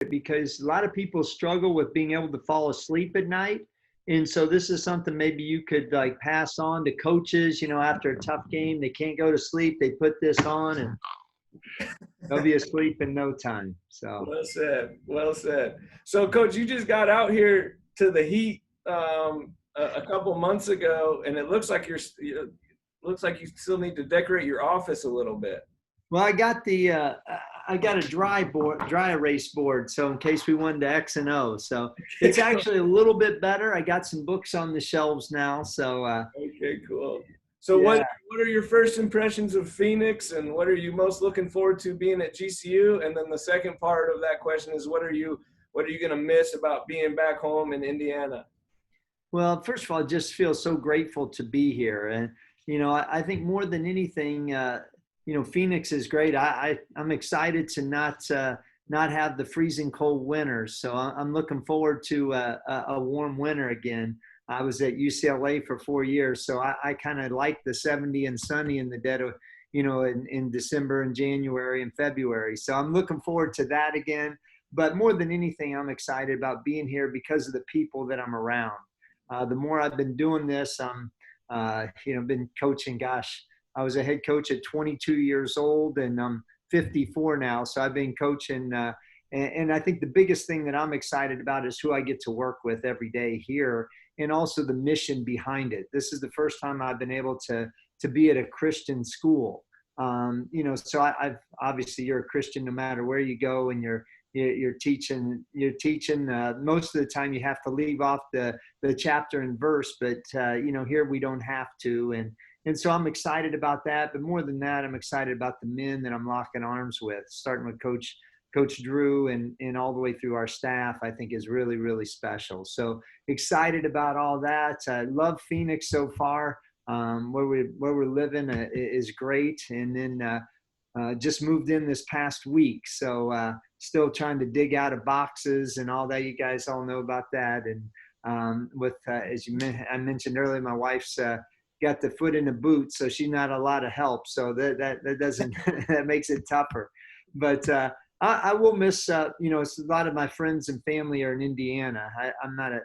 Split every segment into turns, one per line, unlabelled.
because a lot of people struggle with being able to fall asleep at night. And so this is something maybe you could like pass on to coaches, after a tough game, they can't go to sleep. They put this on and they'll be asleep in no time. So
well said. Well said. So, Coach, you just got out here to the heat a couple months ago, and it looks like looks like you still need to decorate your office a little bit.
well, I got a dry erase board. So in case we wanted to X and O, so it's actually a little bit better. I got some books on the shelves now. So
Okay, cool. So
yeah.
what are your first impressions of Phoenix, and what are you most looking forward to being at GCU? And then the second part of that question is what are you going to miss about being back home in Indiana?
Well, first of all, I just feel so grateful to be here. And, I think more than anything, Phoenix is great. I'm excited to not have the freezing cold winters. So I'm looking forward to a warm winter again. I was at UCLA for 4 years, so I kind of like the 70 and sunny in the dead of, in December and January and February. So I'm looking forward to that again. But more than anything, I'm excited about being here because of the people that I'm around. The more I've been doing this, been coaching, gosh, I was a head coach at 22 years old and I'm 54 now. So I've been coaching. And I think the biggest thing that I'm excited about is who I get to work with every day here and also the mission behind it. This is the first time I've been able to be at a Christian school. So I've obviously you're a Christian no matter where you go and you're teaching most of the time you have to leave off the chapter and verse, but here we don't have to. And so I'm excited about that. But more than that, I'm excited about the men that I'm locking arms with, starting with Coach Drew and all the way through our staff, I think is really, really special. So excited about all that. I love Phoenix so far. Where we're living is great. And then just moved in this past week. So still trying to dig out of boxes and all that. You guys all know about that. And as I mentioned earlier, my wife's got the foot in the boot, so she's not a lot of help. So that doesn't that makes it tougher. But I will miss it's a lot of my friends and family are in Indiana.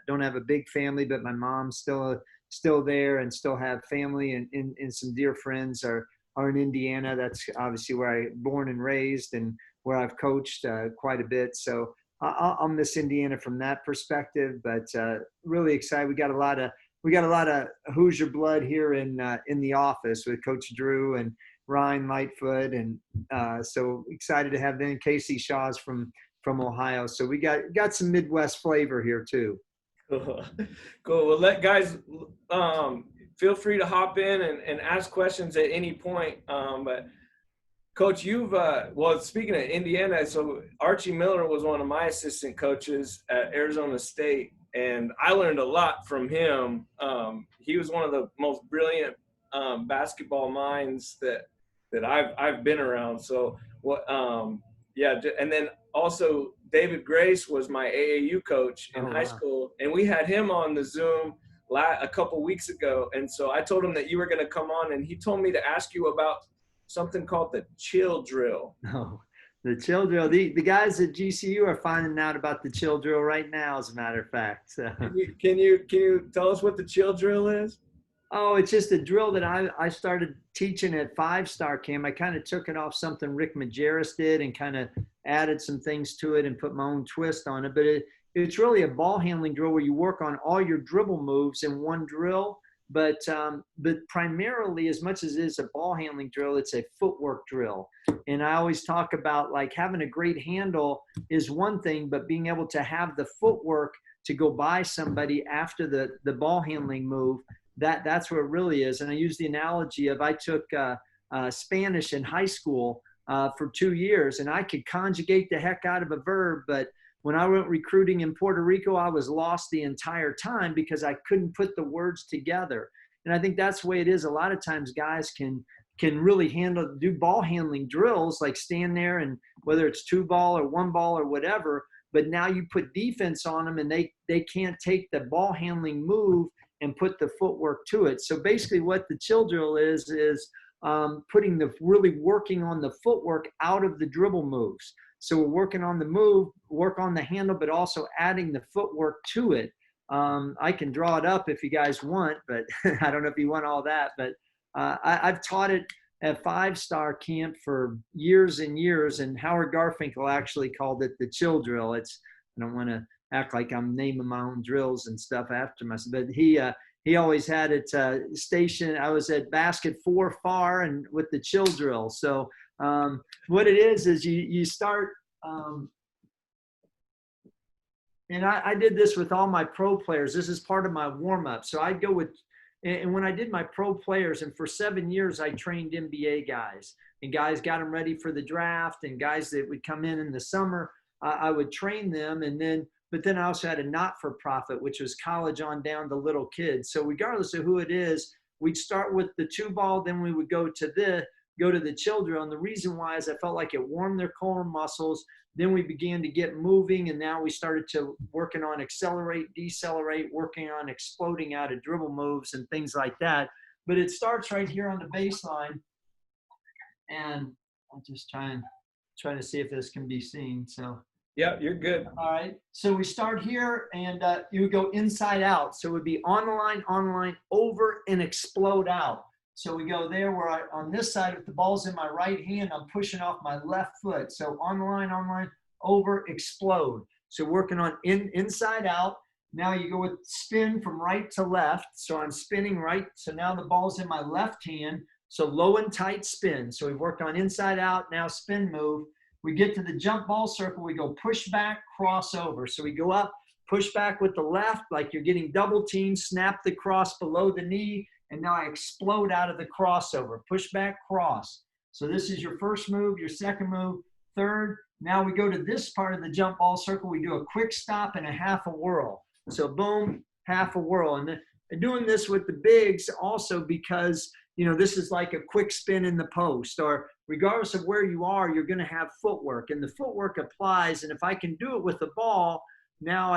Don't have a big family, but my mom's still there and still have family and some dear friends are in Indiana. That's obviously where I born and raised and where I've coached quite a bit. So I'll miss Indiana from that perspective, but really excited. We got a lot of Hoosier blood here in the office with Coach Drew and Ryan Lightfoot, and so excited to have them. Casey Shaw's from Ohio, so we got some Midwest flavor here too.
Cool. Well, guys, feel free to hop in and ask questions at any point. But Coach, speaking of Indiana, so Archie Miller was one of my assistant coaches at Arizona State, and I learned a lot from him. He was one of the most brilliant basketball minds that I've been around. So and then also David Grace was my AAU coach in high school, and we had him on the Zoom a couple weeks ago. And so I told him that you were going to come on, and he told me to ask you about something called the chill drill.
Oh, the chill drill. The guys at GCU are finding out about the chill drill right now, as a matter of fact. So.
Can you tell us what the chill drill is?
Oh, it's just a drill that I started teaching at 5-Star Camp. I kind of took it off something Rick Majerus did and kind of added some things to it and put my own twist on it. But it's really a ball handling drill where you work on all your dribble moves in one drill. But primarily, as much as it is a ball handling drill, it's a footwork drill. And I always talk about like having a great handle is one thing, but being able to have the footwork to go by somebody after the ball handling move, that's where it really is. And I use the analogy of I took Spanish in high school for 2 years, and I could conjugate the heck out of a verb, but when I went recruiting in Puerto Rico, I was lost the entire time because I couldn't put the words together. And I think that's the way it is. A lot of times guys can really do ball handling drills, like stand there and whether it's 2-ball or 1-ball or whatever, but now you put defense on them and they can't take the ball handling move and put the footwork to it. So basically what the chill drill is really working on the footwork out of the dribble moves. So we're working on the move, work on the handle, but also adding the footwork to it. I can draw it up if you guys want, but I don't know if you want all that. But I've taught it at 5-star camp for years and years, and Howard Garfinkel actually called it the chill drill. I don't want to act like I'm naming my own drills and stuff after myself, but he always had it stationed. I was at basket 4 far and with the chill drill. So what it is you start, and I did this with all my pro players. This is part of my warm up. So I'd go with, and when I did my pro players, and for 7 years, I trained NBA guys, and guys got them ready for the draft, and guys that would come in the summer, I would train them. But then I also had a not-for-profit, which was college on down to little kids. So regardless of who it is, we'd start with the 2-ball, then we would go to the chill drill. And the reason why is I felt like it warmed their core muscles. Then we began to get moving, and now we started to working on accelerate, decelerate, working on exploding out of dribble moves and things like that. But it starts right here on the baseline, and I'm just trying to see if this can be seen. So
yeah, you're good.
all right. So we start here, and you would go inside out. So it would be on the line, over, and explode out. So we go there where on this side, if the ball's in my right hand, I'm pushing off my left foot. So on the line, over, explode. So working on inside out. Now you go with spin from right to left. So I'm spinning right. So now the ball's in my left hand. So low and tight spin. So we've worked on inside out, now spin move. We get to the jump ball circle. We go push back, cross over. So we go up, push back with the left, like you're getting double teamed, snap the cross below the knee, and now I explode out of the crossover. Push back, cross. So this is your first move, your second move, third. Now we go to this part of the jump ball circle. We do a quick stop and a half a whirl. So boom, half a whirl. And doing this with the bigs also because, this is like a quick spin in the post, or regardless of where you are, you're going to have footwork, and the footwork applies. And if I can do it with the ball, now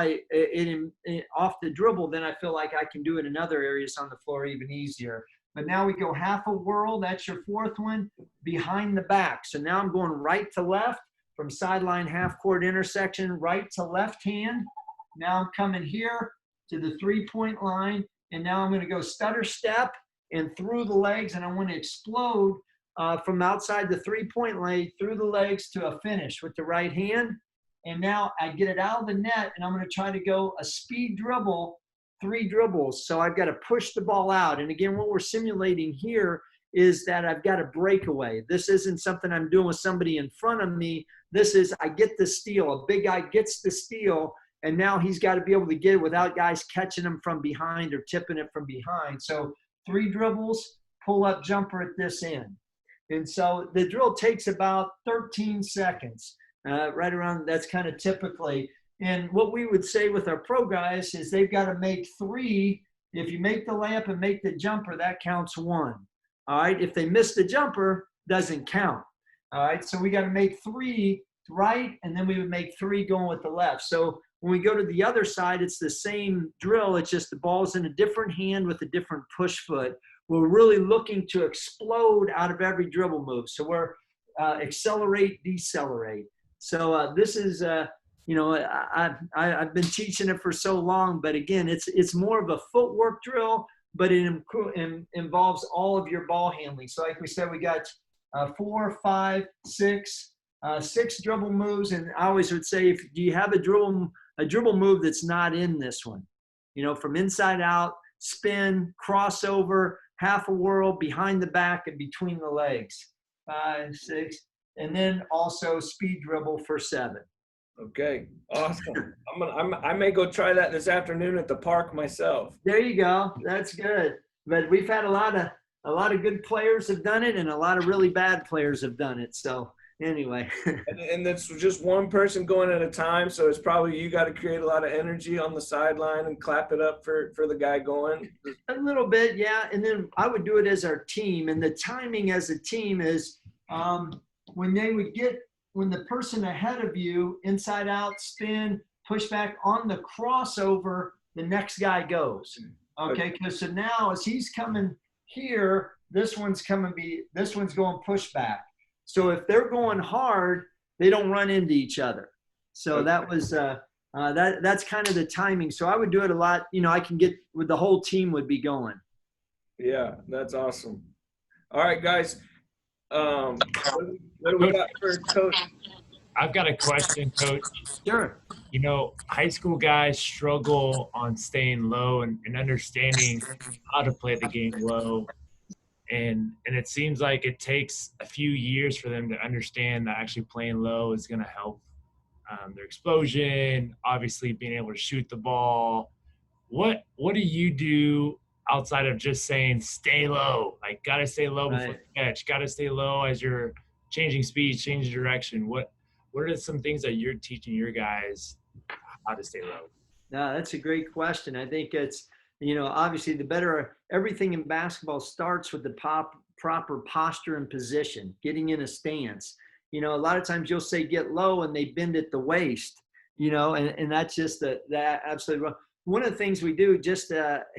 off the dribble, then I feel like I can do it in other areas on the floor even easier. But now we go half a whirl. That's your fourth one, behind the back. So now I'm going right to left from sideline half court intersection, right to left hand. Now I'm coming here to the 3-point line, and now I'm going to go stutter step and through the legs, and I want to explode from outside the 3-point line through the legs to a finish with the right hand. And now I get it out of the net, and I'm going to try to go a speed dribble, 3 dribbles. So I've got to push the ball out. And again, what we're simulating here is that I've got a breakaway. This isn't something I'm doing with somebody in front of me. This is I get the steal. A big guy gets the steal, and now he's got to be able to get it without guys catching him from behind or tipping it from behind. So 3 dribbles, pull up jumper at this end. And so the drill takes about 13 seconds. Right around, that's kind of typically. And what we would say with our pro guys is they've got to make 3. If you make the layup and make the jumper, that counts 1. All right. If they miss the jumper, doesn't count. All right. So we got to make 3 right, and then we would make 3 going with the left. So when we go to the other side, it's the same drill. It's just the ball's in a different hand with a different push foot. We're really looking to explode out of every dribble move. So we're accelerate, decelerate. So this is, I've been teaching it for so long, but again, it's more of a footwork drill, but it involves all of your ball handling. So like we said, we got 4, 5, 6 dribble moves. And I always would say, do you have a dribble move that's not in this one? From inside out, spin, crossover, half a whirl, behind the back, and between the legs. 5, 6. And then also speed dribble for 7.
Okay, awesome. I may go try that this afternoon at the park myself.
There you go. That's good. But we've had a lot of good players have done it, and a lot of really bad players have done it. So anyway.
and it's just one person going at a time, so it's probably you got to create a lot of energy on the sideline and clap it up for the guy going.
A little bit, yeah. And then I would do it as our team, and the timing as a team is when the person ahead of you, inside out, spin, push back on the crossover, the next guy goes. Okay, because so now as he's coming here, this one's going push back. So if they're going hard, they don't run into each other. So
Okay.
that was that's kind of the timing. So I would do it a lot. You know, I can get with the whole team would be going.
Yeah, that's awesome. All right, guys. What do we
Coach,
got for Coach?
I've got a question, Coach.
Sure.
You know, high school guys struggle on staying low and understanding how to play the game low. And it seems like it takes a few years for them to understand that actually playing low is going to help their explosion, obviously being able to shoot the ball. What do you do outside of just saying stay low? Like, got to stay low before
Right.
the catch, got to stay low as you're changing speed, changing direction. What are some things that you're teaching your guys how to stay low?
No, that's a great question. I think it's, you know, obviously the better everything in basketball starts with the proper posture and position, getting in a stance. You know, a lot of times you'll say get low and they bend at the waist, you know, and that's just that absolutely wrong. One of the things we do, just,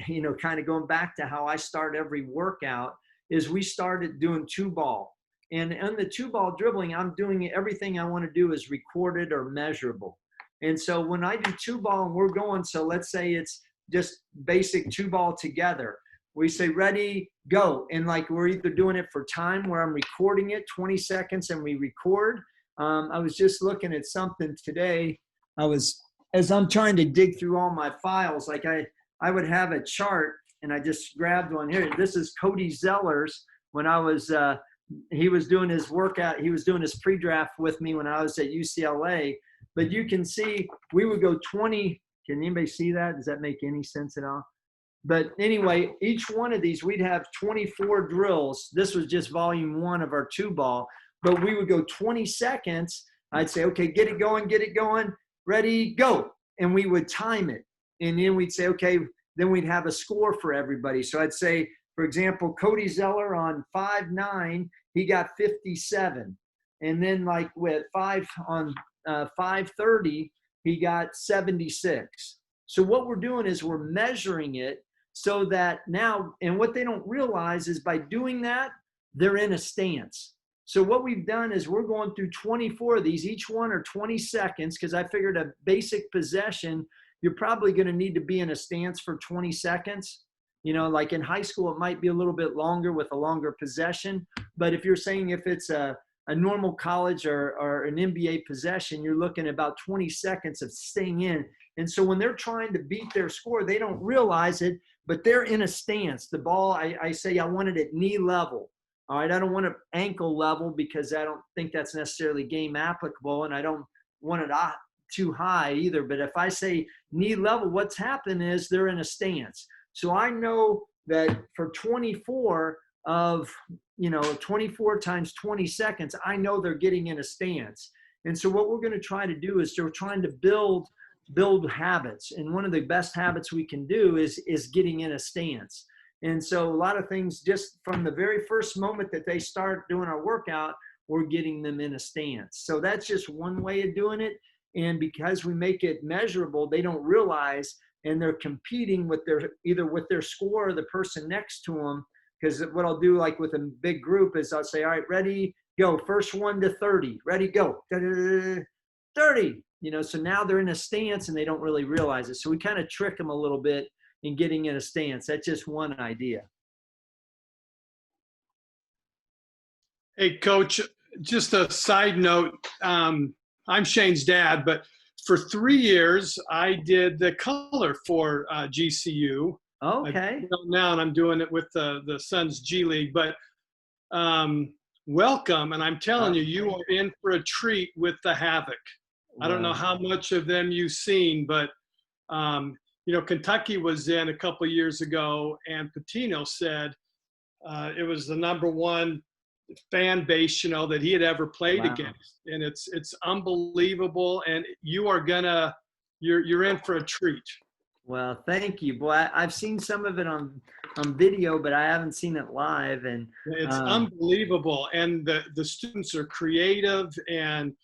you know, kind of going back to how I start every workout, is we started doing two ball. And on the two ball dribbling, I'm doing everything I want to do is recorded or measurable. And so when I do two ball and we're going, so let's say it's just basic two ball together. We say, ready, go. And like we're either doing it for time where I'm recording it 20 seconds and we record. I was just looking at something today. As I'm trying to dig through all my files, like I would have a chart and I just grabbed one here. This is Cody Zeller's when I was, he was doing his workout. He was doing his pre-draft with me when I was at UCLA. But you can see we would go 20. Can anybody see that? Does that make any sense at all? But anyway, each one of these, we'd have 24 drills. This was just volume 1 of our two ball. But we would go 20 seconds. I'd say, okay, get it going, ready, go. And we would time it. And then we'd say, okay, then we'd have a score for everybody. So I'd say, for example, Cody Zeller on 5'9", he got 57. And then like with 5:30, he got 76. So what we're doing is we're measuring it so that now, and what they don't realize is by doing that, they're in a stance. So what we've done is we're going through 24 of these, each one are 20 seconds, because I figured a basic possession, you're probably going to need to be in a stance for 20 seconds. You know, like in high school, it might be a little bit longer with a longer possession. But if you're saying if it's a normal college or an NBA possession, you're looking at about 20 seconds of staying in. And so when they're trying to beat their score, they don't realize it, but they're in a stance. The ball, I say I want it at knee level. All right, I don't want it ankle level because I don't think that's necessarily game applicable, and I don't want it too high either. But if I say knee level, what's happening is they're in a stance. So I know that for 24 of, 24 times 20 seconds, I know they're getting in a stance. And so what we're going to try to do is we're trying to build habits. And one of the best habits we can do is getting in a stance. And so a lot of things, just from the very first moment that they start doing our workout, we're getting them in a stance. So that's just one way of doing it. And because we make it measurable, they don't realize, and they're competing with either with their score or the person next to them. Because what I'll do, like with a big group, is I'll say, all right, ready, go. First one to 30. Ready, go. 30. So now they're in a stance and they don't really realize it. So we kind of trick them a little bit in getting in a stance. That's just one idea.
Hey, Coach, just a side note. I'm Shane's dad, but for 3 years, I did the color for GCU.
Okay.
Now, and I'm doing it with the Suns G League. But welcome, and I'm telling you, you are in for a treat with the Havoc. I don't know how much of them you've seen, but Kentucky was in a couple of years ago, and Patino said it was the #1 fan base, that he had ever played against, and it's unbelievable. And you're in for a treat.
Well, thank you, boy. I've seen some of it on video, but I haven't seen it live, and
it's unbelievable. And the students are creative, and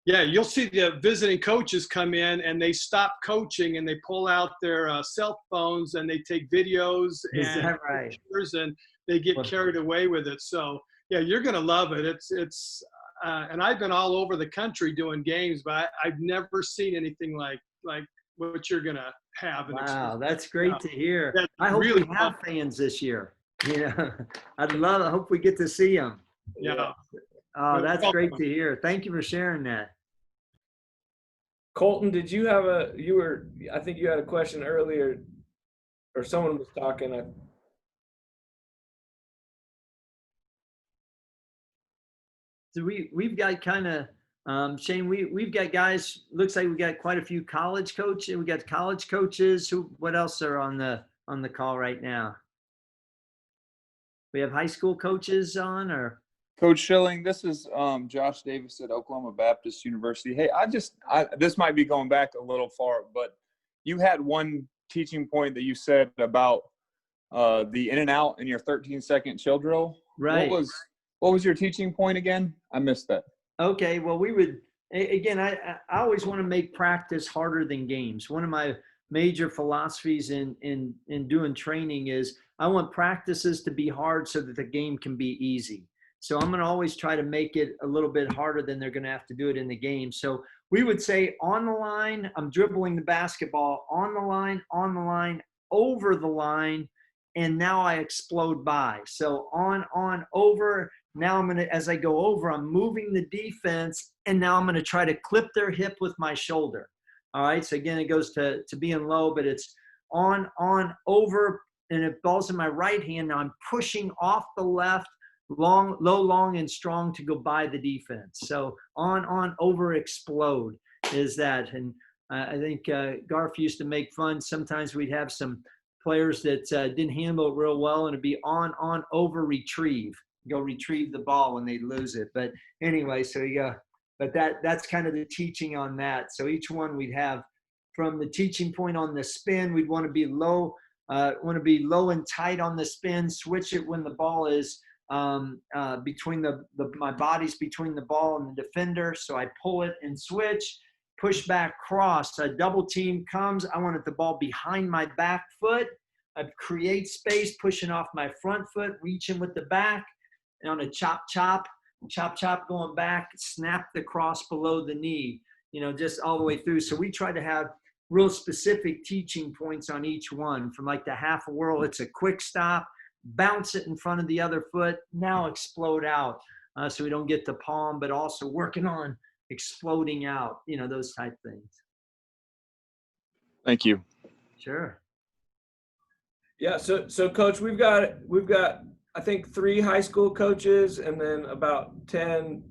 yeah, you'll see the visiting coaches come in and they stop coaching and they pull out their cell phones and they take videos and pictures, and they get carried away with it. So yeah, you're going to love it. It's and I've been all over the country doing games, but I've never seen anything like what you're gonna have.
Wow, that's great to hear.
That's
I hope
really
we have fans this year. You know, I hope we get to see them.
yeah.
Oh, that's
Well,
great to hear. Thank you for sharing that.
Colton, did you have I think you had a question earlier, or someone was talking.
So we've got kind of Shane. We've got guys. Looks like we got quite a few college coaches. We got college coaches. What else are on the call right now? We have high school coaches on, or
Coach Schilling, this is Josh Davis at Oklahoma Baptist University. Hey, this might be going back a little far, but you had one teaching point that you said about the in and out in your 13-second chill drill.
right?
What was your teaching point again? I missed that.
Okay, well, we would again. I always want to make practice harder than games. One of my major philosophies in doing training is I want practices to be hard so that the game can be easy. So I'm going to always try to make it a little bit harder than they're going to have to do it in the game. So we would say on the line, I'm dribbling the basketball on the line, over the line, and now I explode by. So on, over. Now I'm going to, as I go over, I'm moving the defense, and now I'm going to try to clip their hip with my shoulder. All right. So again, it goes to being low, but it's on, over, and it ball's in my right hand. Now I'm pushing off the left, low, long, and strong to go by the defense. So on, over, explode is that. And I think Garf used to make fun. Sometimes we'd have some players that didn't handle it real well, and it'd be on, over, retrieve. Go retrieve the ball when they lose it. But anyway, so you go, but that's kind of the teaching on that. So each one we'd have from the teaching point on the spin, we'd want to be low and tight on the spin, switch it when the ball is between my body's between the ball and the defender. So I pull it and switch, push back, cross, a double team comes. I want the ball behind my back foot. I create space, pushing off my front foot, reaching with the back. And on a chop, going back, snap the cross below the knee, just all the way through. So we try to have real specific teaching points on each one. From like the half a whirl, it's a quick stop, bounce it in front of the other foot, now explode out. So we don't get the palm, but also working on exploding out, those type things.
Thank you.
Sure.
Yeah. So Coach, we've got I think 3 high school coaches, and then about 10,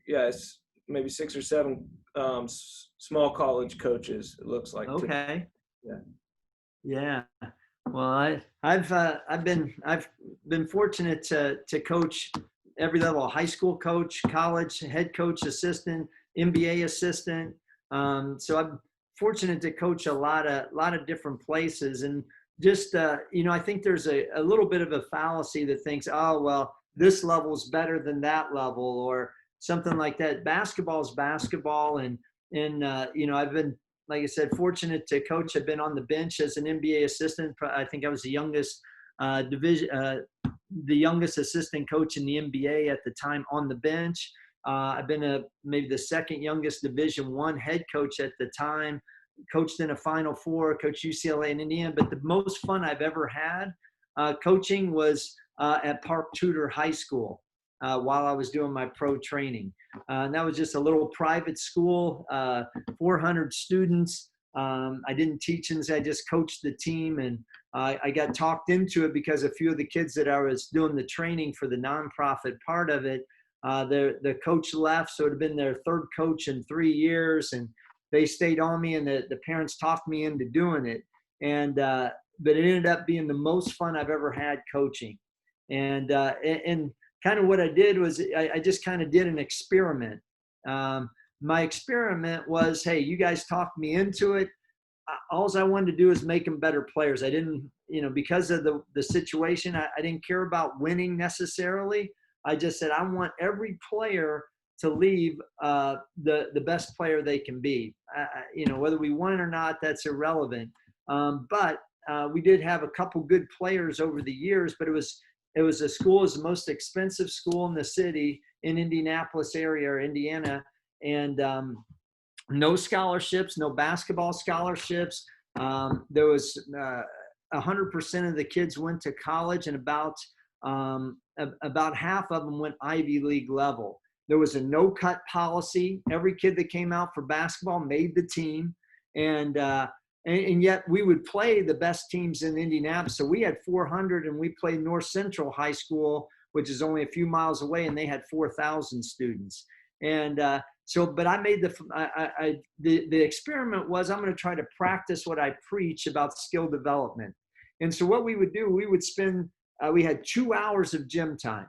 yes, maybe 6 or 7 small college coaches. It looks like.
Okay.
Today.
Yeah. Well, I've been fortunate to coach every level: high school coach, college head coach, assistant, MBA assistant. So I'm fortunate to coach a lot of different places. And just, I think there's a little bit of a fallacy that thinks, oh, well, this level's better than that level, or something like that. Basketball is basketball. And I've been, like I said, fortunate to coach. I've been on the bench as an NBA assistant. I think I was the youngest assistant coach in the NBA at the time on the bench. I've been maybe the second youngest Division I head coach at the time. Coached in a Final Four, coached UCLA and Indiana. But the most fun I've ever had coaching was at Park Tudor High School while I was doing my pro training. And that was just a little private school, 400 students. I didn't teach, and I just coached the team. And I got talked into it because a few of the kids that I was doing the training for the nonprofit part of it, the coach left. So it had been their third coach in 3 years. And they stayed on me, and the parents talked me into doing it. And but it ended up being the most fun I've ever had coaching. And kind of what I did was I just kind of did an experiment. My experiment was, hey, you guys talked me into it. All I wanted to do is make them better players. I didn't, because of the situation, I didn't care about winning necessarily. I just said, I want every player to leave the best player they can be. Whether we won or not, that's irrelevant. But we did have a couple good players over the years, but it was a school, it was the most expensive school in the city. in Indianapolis area or Indiana, and no scholarships, no basketball scholarships. There was 100% of the kids went to college, and about half of them went Ivy League level. There was a no-cut policy. Every kid that came out for basketball made the team, and yet we would play the best teams in Indianapolis. So we had 400, and we played North Central High School, which is only a few miles away, and they had 4,000 students. And but I made the experiment was I'm going to try to practice what I preach about skill development. And so what we would do, we would spend, we had 2 hours of gym time.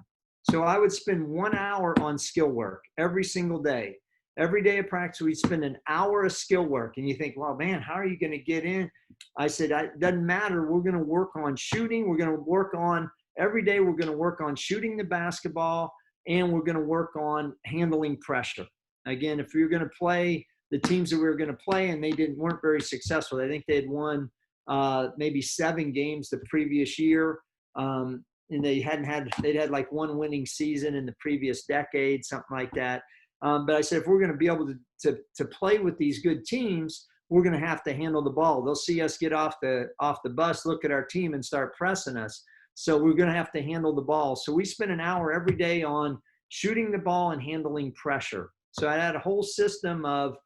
So I would spend 1 hour on skill work every single day. Every day of practice, we'd spend an hour of skill work. And you think, well, man, how are you going to get in? I said, it doesn't matter. We're going to work on shooting. We're going to work on, every day we're going to work on shooting the basketball, and we're going to work on handling pressure. Again, if you're going to play the teams that we were going to play and they weren't very successful, I think they had won maybe 7 games the previous year. And they'd had like 1 winning season in the previous decade, something like that. But I said, if we're going to be able to play with these good teams, we're going to have to handle the ball. They'll see us get off the bus, look at our team, and start pressing us. So we're going to have to handle the ball. So we spent an hour every day on shooting the ball and handling pressure. So I had a whole system of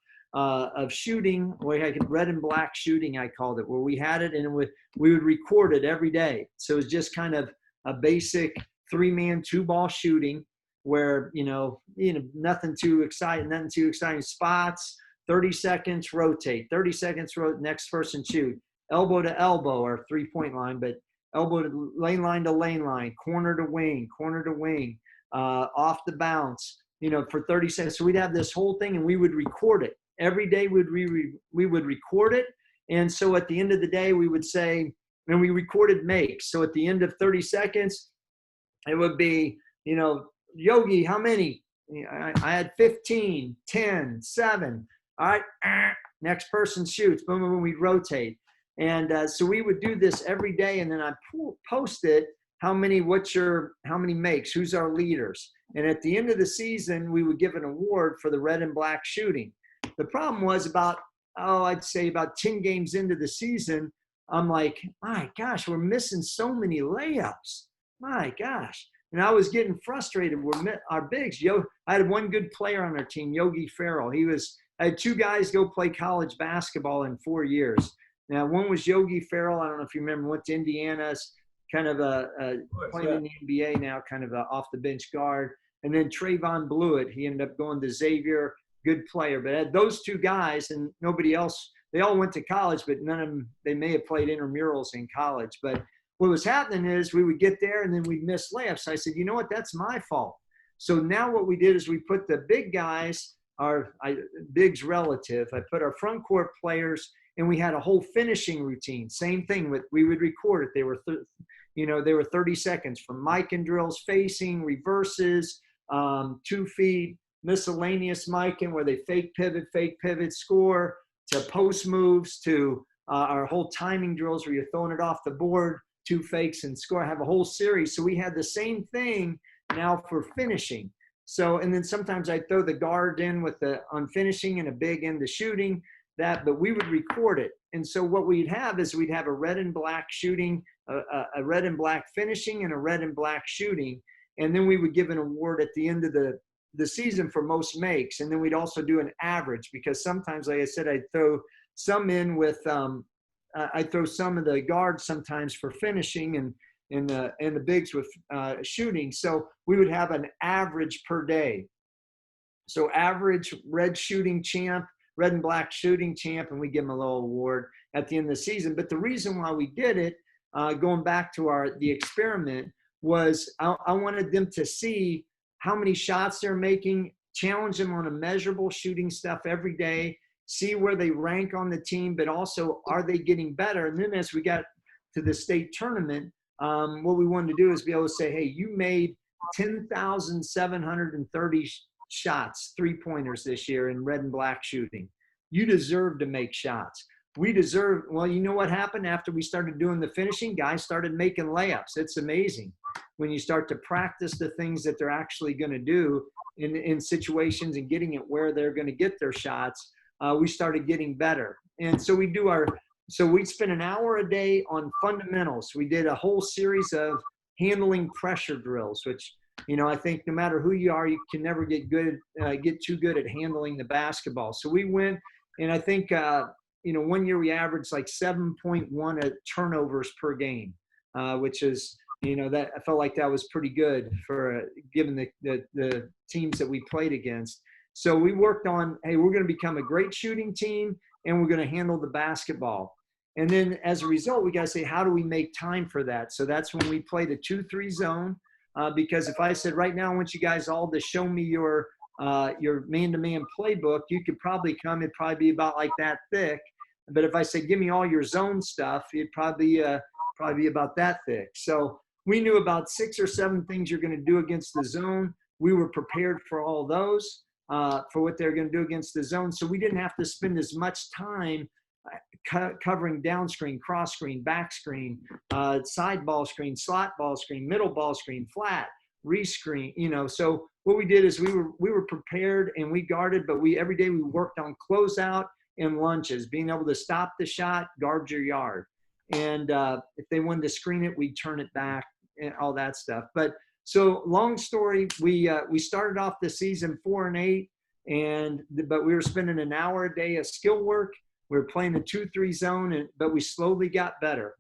shooting, where I could red and black shooting, I called it, where we had it, and we would record it every day. So it was just kind of a basic 3-man 2-ball shooting, where nothing too exciting spots. 30 seconds, rotate. 30 seconds, next person shoot. Elbow to elbow or 3-point line, but elbow to lane line, corner to wing, off the bounce. For 30 seconds. So we'd have this whole thing, and we would record it every day. We would record it, and so at the end of the day, we would say, and we recorded makes. So at the end of 30 seconds, it would be, Yogi, how many? I had 15, 10, 7. All right, next person shoots. Boom, boom, boom. We'd rotate, and so we would do this every day, and then I'd post it. How many makes? Who's our leaders? And at the end of the season, we would give an award for the red and black shooting. The problem was I'd say about 10 games into the season, I'm like, my gosh, we're missing so many layups. My gosh. And I was getting frustrated. Our bigs. I had one good player on our team, Yogi Farrell. I had 2 guys go play college basketball in 4 years. Now, one was Yogi Farrell. I don't know if you remember, went to Indiana's, kind of playing in the NBA now, kind of a off the bench guard. And then Trayvon Blewett, he ended up going to Xavier, good player. But I had those 2 guys and nobody else. They all went to college, but none of them, they may have played intramurals in college. But what was happening is we would get there and then we'd miss layups. So I said, you know what, that's my fault. So now what we did is we put the big guys, Big's relative, I put our front court players, and we had a whole finishing routine. Same thing, we would record it. They were 30 seconds from mic and drills, facing, reverses, 2 feet, miscellaneous micing where they fake pivot, score, to post moves, to our whole timing drills where you're throwing it off the board, 2 fakes and score. I have a whole series. So we had the same thing now for finishing. So, and then sometimes I'd throw the guard in on finishing and a big into shooting but we would record it. And so what we'd have is we'd have a red and black shooting, a red and black finishing, and a red and black shooting. And then we would give an award at the end of the season for most makes. And then we'd also do an average, because sometimes, like I said, I'd throw some in with, I'd throw some of the guards sometimes for finishing and the bigs with shooting. So we would have an average per day. So average red and black shooting champ, and we give them a little award at the end of the season. But the reason why we did it, going back to the experiment, was I wanted them to see how many shots they're making, challenge them on a measurable shooting stuff every day, see where they rank on the team, but also are they getting better? And then as we got to the state tournament, what we wanted to do is be able to say, hey, you made 10,730 shots, 3-pointers this year in red and black shooting. You deserve to make shots. we deserve, well, you know what happened after we started doing the finishing? Guys started making layups. It's amazing when you start to practice the things that they're actually going to do in situations and getting it where they're going to get their shots. We started getting better. And so we spent an hour a day on fundamentals. We did a whole series of handling pressure drills, which, I think no matter who you are, you can never get too good at handling the basketball. So we went, and I think, 1 year we averaged like 7.1 turnovers per game, which is, that I felt like that was pretty good for given the teams that we played against. So we worked on, hey, we're going to become a great shooting team, and we're going to handle the basketball. And then as a result, we got to say, how do we make time for that? So that's when we played a 2-3 zone. Because if I said right now, I want you guys all to show me your man-to-man playbook, you could probably come. It'd probably be about like that thick. But if I said, give me all your zone stuff, it'd probably be about that thick. So we knew about 6 or 7 things you're going to do against the zone. We were prepared for all those, for what they're going to do against the zone. So we didn't have to spend as much time covering down screen, cross screen, back screen, side ball screen, slot ball screen, middle ball screen, flat, rescreen. So what we did is we were prepared and we guarded, but every day we worked on closeout and lunges, being able to stop the shot, guard your yard. And if they wanted to screen it, we'd turn it back and all that stuff. But so long story, we started off the season 4-8, but we were spending an hour a day of skill work. We were playing a 2-3 zone, but we slowly got better.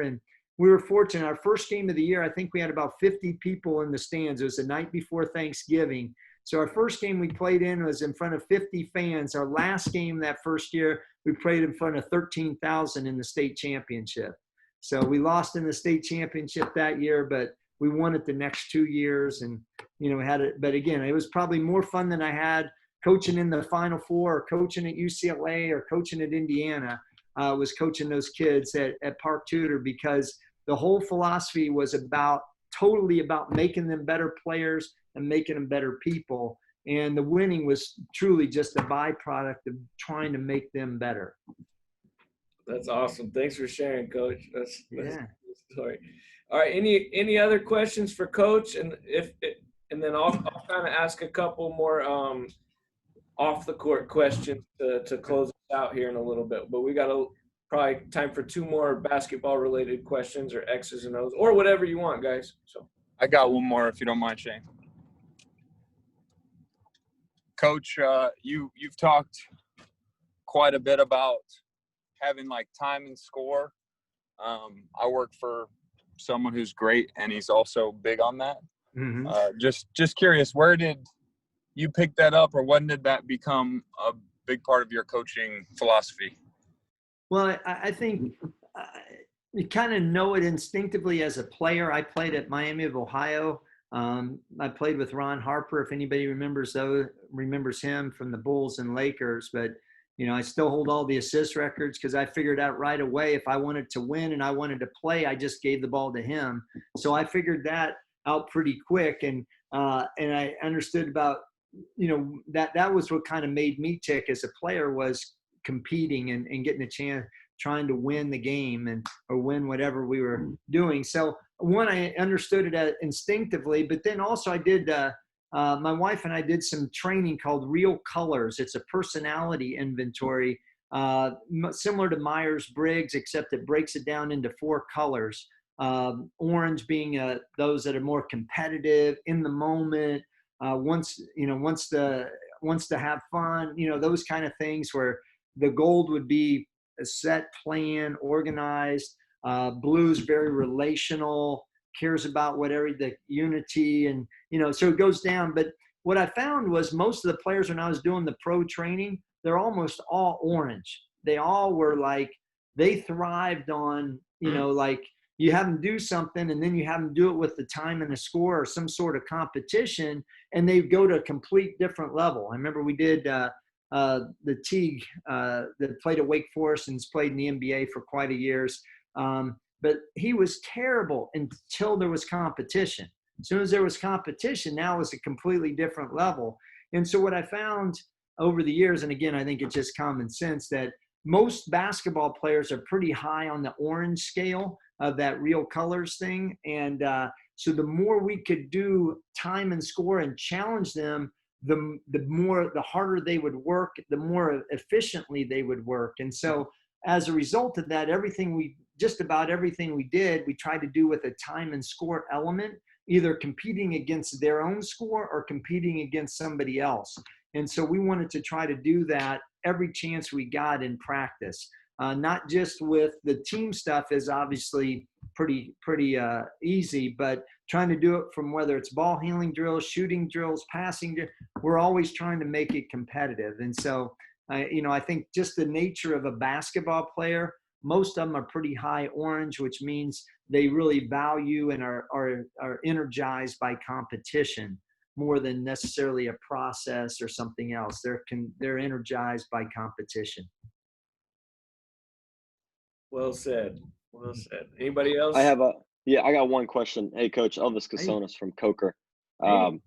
And we were fortunate. Our first game of the year, I think we had about 50 people in the stands. It was the night before Thanksgiving. So our first game we played in was in front of 50 fans. Our last game that first year, we played in front of 13,000 in the state championship. So we lost in the state championship that year, but we won it the next 2 years, and had it. But again, it was probably more fun than I had coaching in the Final Four, or coaching at UCLA, or coaching at Indiana. Was coaching those kids at Park Tudor, because the whole philosophy was totally about making them better players and making them better people. And the winning was truly just a byproduct of trying to make them better.
That's awesome. Thanks for sharing, Coach. That's
Yeah.
a good story. All right. Any other questions for Coach? And then I'll kind of ask a couple more off the court questions to close us out here in a little bit. But we got probably time for 2 more basketball related questions, or X's and O's, or whatever you want, guys. So
I got one more if you don't mind, Shane. Coach, you've talked quite a bit about having like time and score. I work for someone who's great, and he's also big on that.
Mm-hmm.
Just curious, where did you pick that up, or when did that become a big part of your coaching philosophy?
Well, I think you kind of know it instinctively as a player. I played at Miami of Ohio. I played with Ron Harper, if anybody remembers him from the Bulls and Lakers. But, I still hold all the assist records, because I figured out right away if I wanted to win and I wanted to play, I just gave the ball to him. So I figured that out pretty quick. And I understood about, that was what kind of made me tick as a player, was competing and getting a chance, trying to win the game or win whatever we were doing. So one, I understood it instinctively, but then also I did, my wife and I did some training called Real Colors. It's a personality inventory, similar to Myers-Briggs, except it breaks it down into 4 colors. Orange being those that are more competitive, in the moment, wants to have fun, those kind of things, where the gold would be a set plan, organized. Blue's very relational, cares about the unity, and so it goes down. But what I found was most of the players, when I was doing the pro training, they're almost all orange. They all were like, they thrived on, like you have them do something and then you have them do it with the time and the score or some sort of competition, and they go to a complete different level. I remember we did the Teague that played at Wake Forest and has played in the NBA for quite a years. But he was terrible until there was competition. As soon as there was competition, now it was a completely different level. And so what I found over the years, and again, I think it's just common sense, that most basketball players are pretty high on the orange scale of that real colors thing. And so the more we could do time and score and challenge them, the harder they would work, the more efficiently they would work. And so as a result of that, just about everything we did, we tried to do with a time and score element, either competing against their own score or competing against somebody else. And so we wanted to try to do that every chance we got in practice. Not just with the team stuff is obviously pretty easy, but trying to do it from whether it's ball handling drills, shooting drills, passing, we're always trying to make it competitive. And so, I think just the nature of a basketball player, most of them are pretty high orange, which means they really value and are energized by competition more than necessarily a process or something else. They're energized by competition.
Well said. Well said. Anybody else?
I got one question. Hey, Coach Elvis Casonas from Coker.
Hey.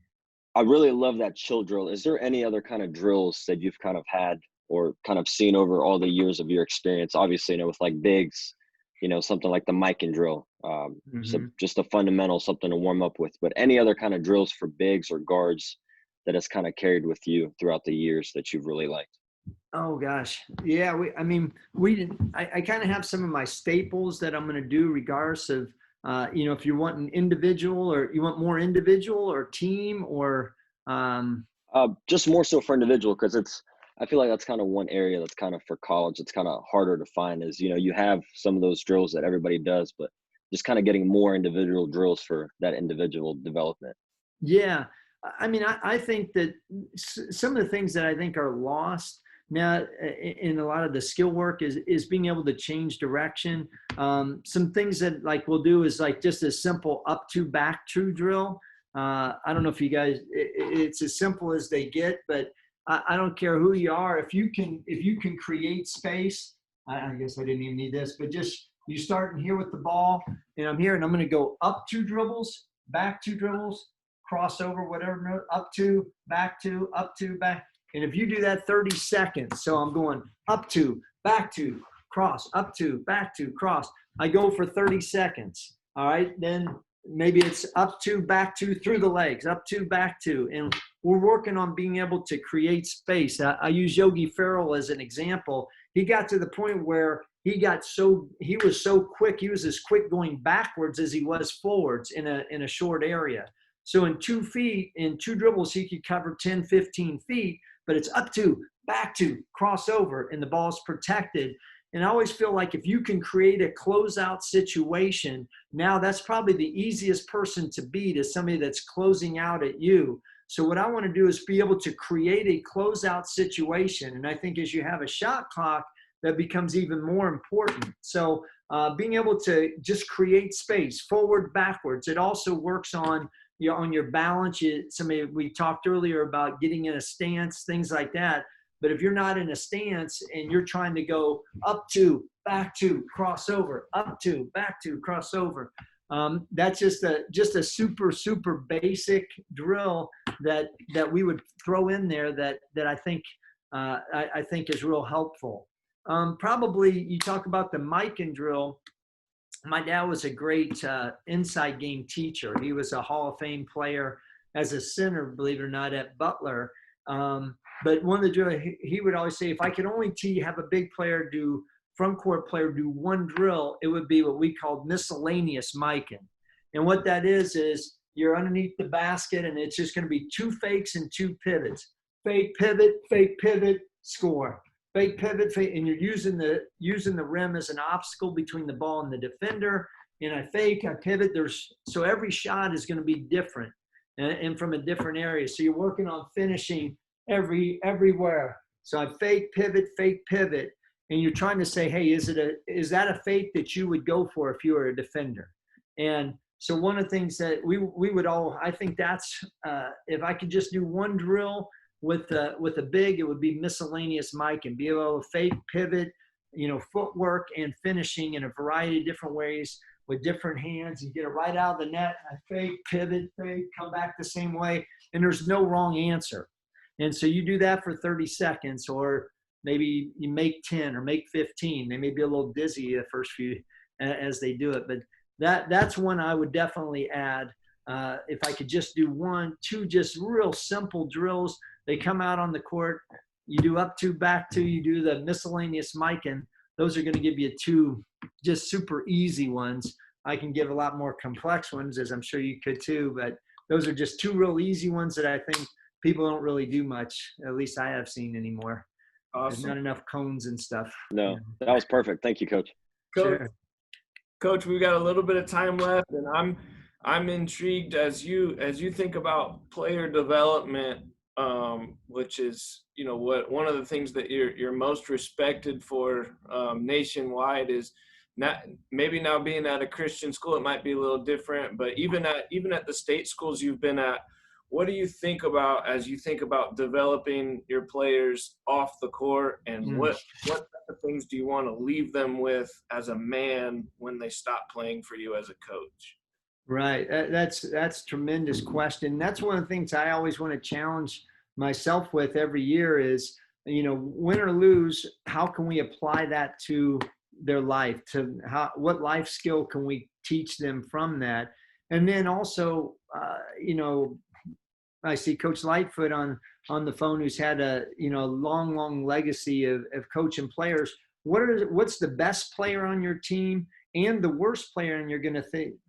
I really love that chill drill. Is there any other kind of drills that you've kind of had or kind of seen over all the years of your experience? Obviously, with like bigs, something like the mic and drill. So just a fundamental, something to warm up with. But any other kind of drills for bigs or guards that has kind of carried with you throughout the years that you've really liked?
Oh gosh. Yeah. I kind of have some of my staples that I'm going to do regardless of, if you want an individual or you want more individual or team or,
just more so for individual. Cause I feel like that's kind of one area that's kind of for college. It's kind of harder to find is, you have some of those drills that everybody does, but just kind of getting more individual drills for that individual development.
Yeah. I think that some of the things that I think are lost now in a lot of the skill work is being able to change direction. Some things that like we'll do is like just a simple up to back to drill. I don't know if you guys, it's as simple as they get, but I don't care who you are. If you can create space, I guess I didn't even need this, but just you start in here with the ball and I'm here and I'm going to go up 2 dribbles, back 2 dribbles, crossover, whatever, up to, back to, up to, back. And if you do that 30 seconds, so I'm going up to, back to, cross, up to, back to, cross. I go for 30 seconds. All right. Then maybe it's up to, back to, through the legs, up to, back to. And we're working on being able to create space. I use Yogi Ferrell as an example. He got to the point where he was so quick. He was as quick going backwards as he was forwards in a short area. So in 2 feet, in 2 dribbles, he could cover 10, 15 feet, but it's up to, back to, crossover, and the ball's protected. And I always feel like if you can create a closeout situation, now that's probably the easiest person to beat is somebody that's closing out at you. So what I want to do is be able to create a closeout situation. And I think as you have a shot clock, that becomes even more important. So being able to just create space, forward, backwards. It also works on your balance. We talked earlier about getting in a stance, things like that. But if you're not in a stance and you're trying to go up to, back to, crossover, up to, back to, crossover, that's just a super, super basic drill that we would throw in there that I think is real helpful. Probably you talk about the mic and drill. My dad was a great inside game teacher. He was a Hall of Fame player as a center, believe it or not, at Butler. But one of the drills, he would always say, if I could only have a big player front court player do one drill, it would be what we called miscellaneous micing. And what that is you're underneath the basket and it's just going to be 2 fakes and 2 pivots. Fake, pivot, score. Fake, pivot, fake, and you're using the rim as an obstacle between the ball and the defender. And I fake, I pivot. So every shot is going to be different and from a different area. So you're working on finishing everywhere. So I fake, pivot, and you're trying to say, hey, is that a fake that you would go for if you were a defender? And so one of the things that we would all, I think that's if I could just do one drill with a big, it would be miscellaneous mic and be able to fake, pivot, footwork and finishing in a variety of different ways with different hands. You get it right out of the net. I fake, pivot, fake, come back the same way. And there's no wrong answer. And so you do that for 30 seconds or maybe you make 10 or make 15. They may be a little dizzy the first few as they do it, but that's one I would definitely add. If I could just do 1, 2, just real simple drills. They come out on the court, you do up 2, back 2, you do the miscellaneous micing. Those are going to give you 2 just super easy ones. I can give a lot more complex ones, as I'm sure you could too, but those are just 2 real easy ones that I think people don't really do much, at least I have seen anymore.
Awesome.
There's not enough cones and stuff.
No, that was perfect. Thank you, Coach.
Coach, we've got a little bit of time left, and I'm intrigued as you think about player development, which is, you know, what one of the things that you're most respected for nationwide is not maybe now being at a Christian school, it might be a little different, but even at the state schools you've been at, what do you think about as you think about developing your players off the court, and what type of things do you want to leave them with as a man when they stop playing for you as a coach?
Right. That's a tremendous question. That's one of the things I always want to challenge myself with every year is, you know, win or lose, how can we apply that to their life? What life skill can we teach them from that? And then also, you know, I see Coach Lightfoot on the phone, who's had a, you know, long legacy of coaching players. What's the best player on your team and the worst player in your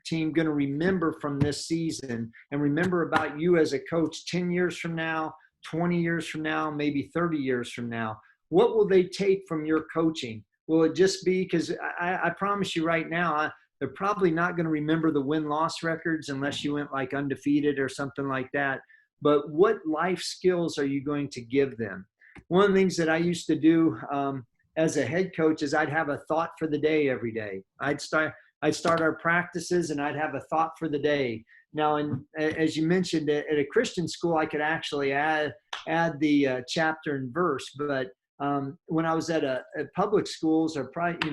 team going to remember from this season and remember about you as a coach 10 years from now, 20 years from now, maybe 30 years from now? What will they take from your coaching? Will it just be, because I promise you right now, they're probably not going to remember the win-loss records unless you went like undefeated or something like that. But what life skills are you going to give them? One of the things that I used to do as a head coach is I'd have a thought for the day every day. I'd start our practices and I'd have a thought for the day. Now, as you mentioned, at a Christian school, I could actually add the chapter and verse. But when I was at public schools or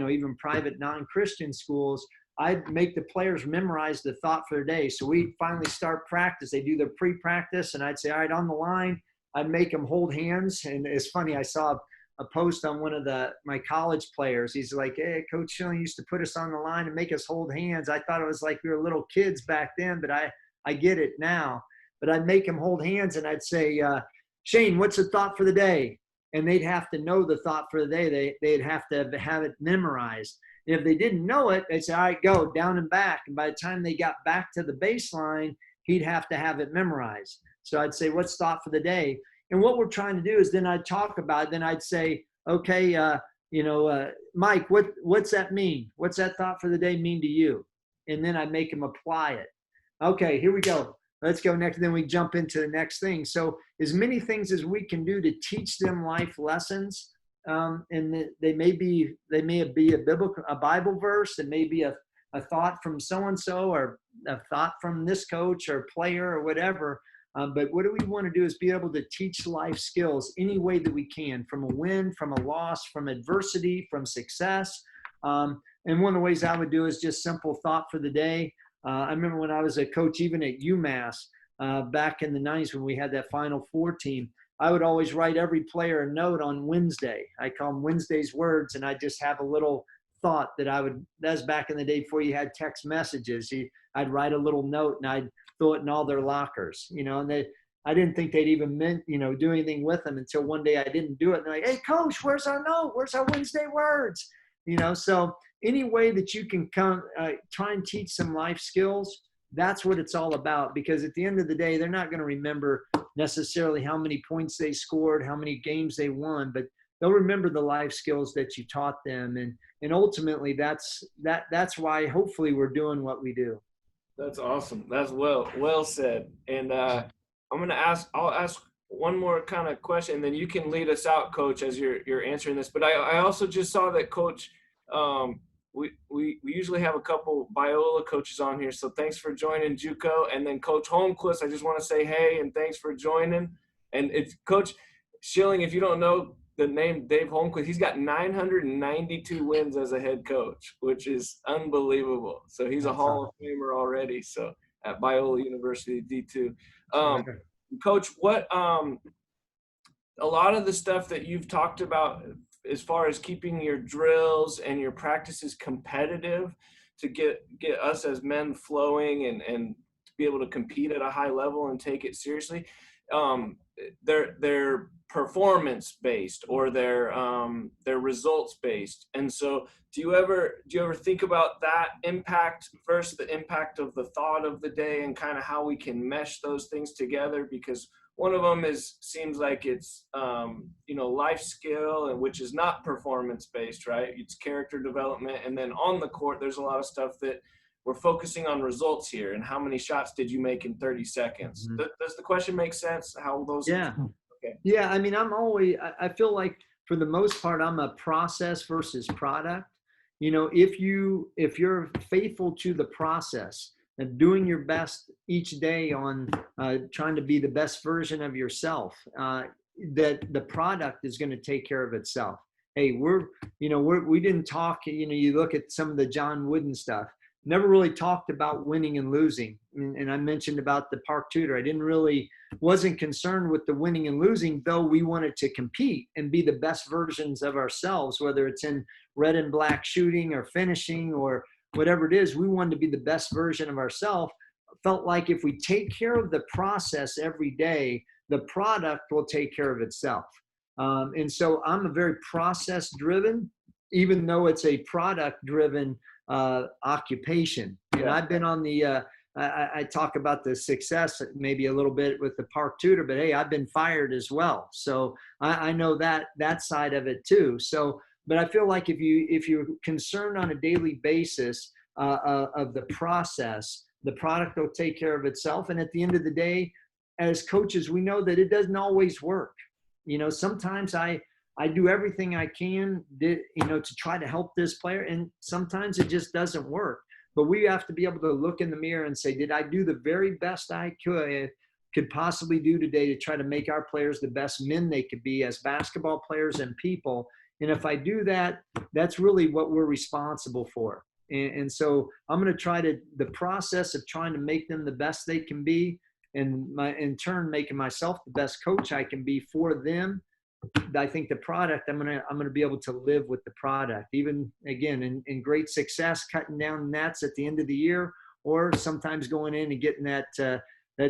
even private non-Christian schools, I'd make the players memorize the thought for the day. So we'd finally start practice. They do their pre-practice, and I'd say, all right, on the line, I'd make them hold hands. And it's funny, I saw a post on one of my college players. He's like, hey, Coach Schilling used to put us on the line and make us hold hands. I thought it was like we were little kids back then, but I get it now. But I'd make them hold hands, and I'd say, Shane, what's the thought for the day? And they'd have to know the thought for the day. They'd have to have it memorized. And if they didn't know it, they'd say, all right, go down and back. And by the time they got back to the baseline, he'd have to have it memorized. So I'd say, what's thought for the day? And what we're trying to do is then I'd talk about it. Then I'd say, okay, Mike, what's that mean? What's that thought for the day mean to you? And then I'd make him apply it. Okay, here we go. Let's go next. Then we jump into the next thing. So as many things as we can do to teach them life lessons. And they may be a Bible verse. It may be a thought from so-and-so, or a thought from this coach or player or whatever. But what do we want to do is be able to teach life skills any way that we can, from a win, from a loss, from adversity, from success. And one of the ways I would do is just simple thought for the day. I remember when I was a coach, even at UMass, back in the 90s when we had that Final Four team, I would always write every player a note on Wednesday. I call them Wednesday's words, and I just have a little thought that's back in the day before you had text messages. I'd write a little note and I'd throw it in all their lockers, and I didn't think they'd even do anything with them until one day I didn't do it. And they're like, hey, Coach, where's our note? Where's our Wednesday words? So any way that you can try and teach some life skills, that's what it's all about. Because at the end of the day, they're not going to remember necessarily how many points they scored, how many games they won, but they'll remember the life skills that you taught them. And ultimately that's why hopefully we're doing what we do.
That's awesome. That's well said. And I'll ask one more kind of question, and then you can lead us out, Coach, as you're answering this. But I also just saw that, Coach, we usually have a couple Biola coaches on here, so thanks for joining, JUCO. And then Coach Holmquist, I just want to say hey and thanks for joining. And it's Coach Schilling, if you don't know the name Dave Holmquist, he's got 992 wins as a head coach, which is unbelievable. So he's a Hall of Famer already. So at Biola University D2. Coach, what a lot of the stuff that you've talked about as far as keeping your drills and your practices competitive to get us as men flowing and to be able to compete at a high level and take it seriously, they're performance based, or they're results based. And so do you ever think about that impact versus the impact of the thought of the day, and kind of how we can mesh those things together? Because one of them seems like it's life skill, and which is not performance based, right? It's character development. And then on the court, there's a lot of stuff that we're focusing on results here, and how many shots did you make in 30 seconds?
Mm-hmm.
Does the question make sense? How those?
Yeah.
Okay.
Yeah. I mean, I feel like for the most part, I'm a process versus product. If you're faithful to the process and doing your best each day on trying to be the best version of yourself, that the product is going to take care of itself. Hey, we didn't talk, you look at some of the John Wooden stuff, never really talked about winning and losing. And I mentioned about the park tutor. Wasn't concerned with the winning and losing, though we wanted to compete and be the best versions of ourselves, whether it's in red and black shooting or finishing or whatever it is. We wanted to be the best version of ourselves. Felt like if we take care of the process every day, the product will take care of itself. And so I'm a very process driven, even though it's a product driven occupation. And I've been on the I talk about the success maybe a little bit with the park tutor, but hey, I've been fired as well. So I know that side of it too. So, but I feel like if you're concerned on a daily basis of the process, the product will take care of itself. And at the end of the day, as coaches, we know that it doesn't always work. Sometimes I do everything I can, to try to help this player, and sometimes it just doesn't work. But we have to be able to look in the mirror and say, did I do the very best I could possibly do today to try to make our players the best men they could be as basketball players and people? And if I do that, that's really what we're responsible for. And so I'm going to try the process of trying to make them the best they can be, and in turn making myself the best coach I can be for them. I think the product, I'm gonna be able to live with the product, even again in great success, cutting down nets at the end of the year, or sometimes going in and getting that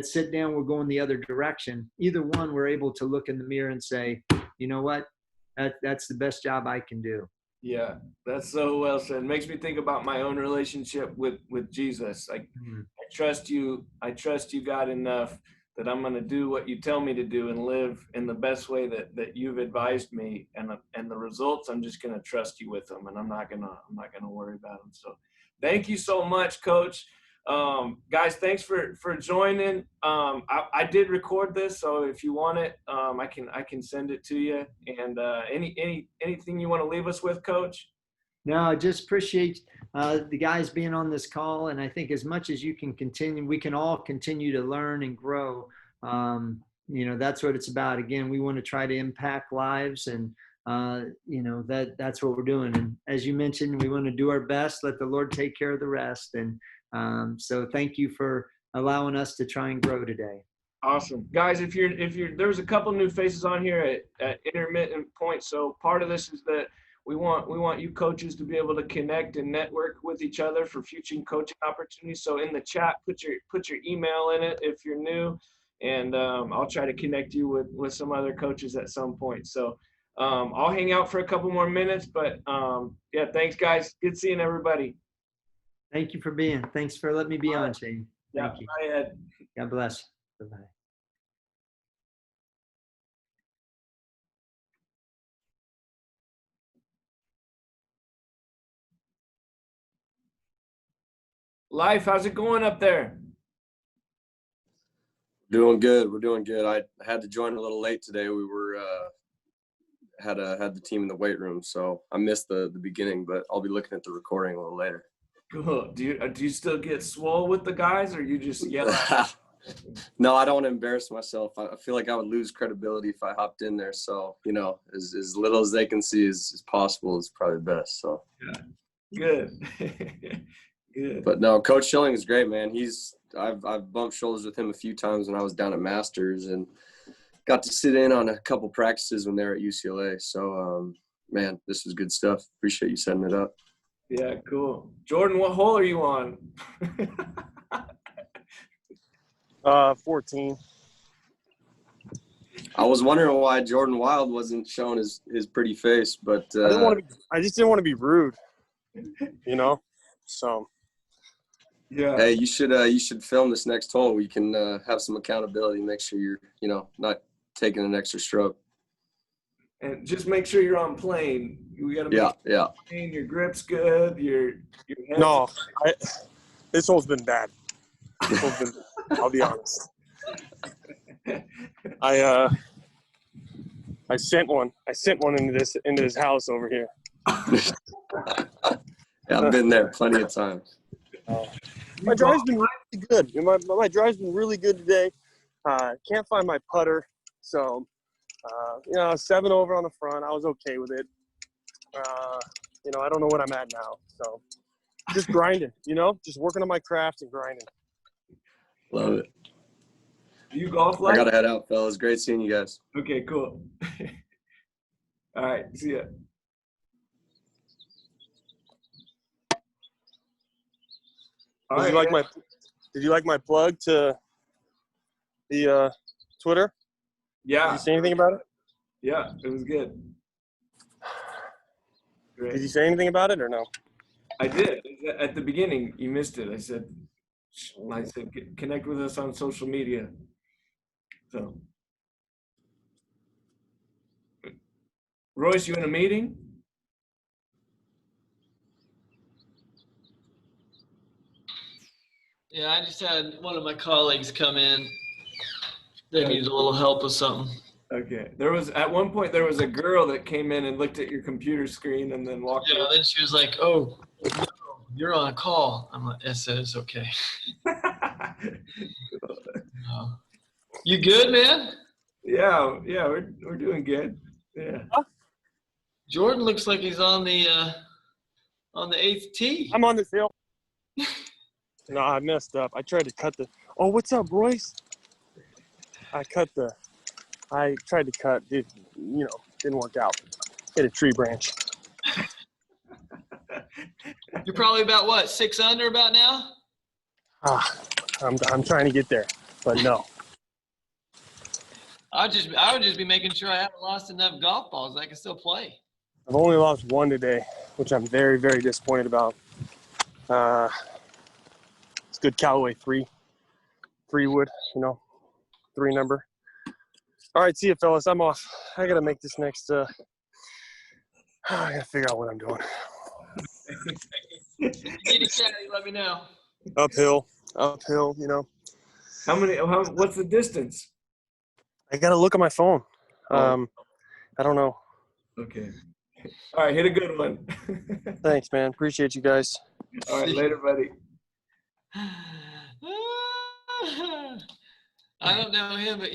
sit down, we're going the other direction. Either one, we're able to look in the mirror and say, you know what, that's the best job I can do.
Yeah, that's so well said. It makes me think about my own relationship with Jesus. Like, I trust you, God, enough that I'm going to do what you tell me to do and live in the best way that you've advised me, and the results, I'm just going to trust you with them, and I'm not going to worry about them. So thank you so much, Coach. Guys, thanks for joining. I did record this, so if you want it, I can send it to you. And anything you want to leave us with, Coach?
No, I just appreciate the guys being on this call. And I think as much as you can continue, we can all continue to learn and grow. That's what it's about. Again, we want to try to impact lives, and that's what we're doing. And as you mentioned, we want to do our best, let the Lord take care of the rest. And so thank you for allowing us to try and grow today.
Awesome. Guys, if you're there's a couple new faces on here at intermittent points. So part of this is that we want you coaches to be able to connect and network with each other for future coaching opportunities. So in the chat, put your email in it if you're new, and I'll try to connect you with some other coaches at some point. So I'll hang out for a couple more minutes, but yeah, thanks guys. Good seeing everybody.
Thanks for letting me be on, Shane. Thank you.
Bye, Ed.
God bless. Bye-bye.
Life, how's it going up there?
Doing good. We're doing good. I had to join a little late today. We were had the team in the weight room, so I missed the beginning, but I'll be looking at the recording a little later.
Cool. Do you still get swole with the guys, or you just yell?
No, I don't want to embarrass myself. I feel like I would lose credibility if I hopped in there. So, as little as they can see as possible is probably best. So
yeah. Good. Good.
But no, Coach Schilling is great, man. I've bumped shoulders with him a few times when I was down at Masters, and got to sit in on a couple practices when they were at UCLA. So, man, this was good stuff. Appreciate you setting it up.
Yeah, cool. Jordan, what hole are you on?
14.
I was wondering why Jordan Wild wasn't showing his pretty face, but
I just didn't want to be rude, you know. So
Yeah.
hey, you should film this next hole. We can have some accountability. Make sure you're not taking an extra stroke.
And just make sure you're on plane. We got to make
Yeah.
plane, your grip's good. Your head's
no, this hole's been bad. I'll be honest. I sent one into this house over here.
Yeah, I've been there plenty of times.
My drive's been really good. My drive's been really good today. Can't find my putter, so 7 over on the front. I was okay with it. I don't know what I'm at now, so just grinding. Just working on my craft and grinding.
Love it.
Do you golf
I
like?
gotta head out, fellas. Great seeing you guys.
Okay, cool. All right, see ya. All
Did
right,
you like my plug to the Twitter?
Yeah.
Did you say anything about it?
Yeah, it was good. Great.
Did you say anything about it or no?
I did. At the beginning, you missed it. I said, connect with us on social media. So, Royce, you in a meeting?
Yeah, I just had one of my colleagues come in. They needed a little help with something.
Okay. At one point there was a girl that came in and looked at your computer screen and then walked
Yeah,
away.
then she was like, "Oh, no, you're on a call." I'm like, "I said it's okay." You good, man?
Yeah, we're doing good. Yeah.
Jordan looks like he's on the 8th tee.
I'm on this hill. No, I messed up. I tried to cut the. Oh, what's up, Royce? I tried to cut. It, didn't work out. Hit a tree branch.
You're probably about what, 6 under about now?
I'm trying to get there, but no.
I would just be making sure I haven't lost enough golf balls. I can still play.
I've only lost one today, which I'm very, very disappointed about. It's good Callaway 3 wood, 3 number. All right, see you, fellas. I'm off. I got to make this next I got to figure out what I'm doing.
If you need a caddy, let me know.
Uphill,
What's the distance?
I got to look at my phone. I don't know.
Okay. All right, hit a good one.
Thanks, man. Appreciate you guys.
All right, later, buddy.
I don't know him, but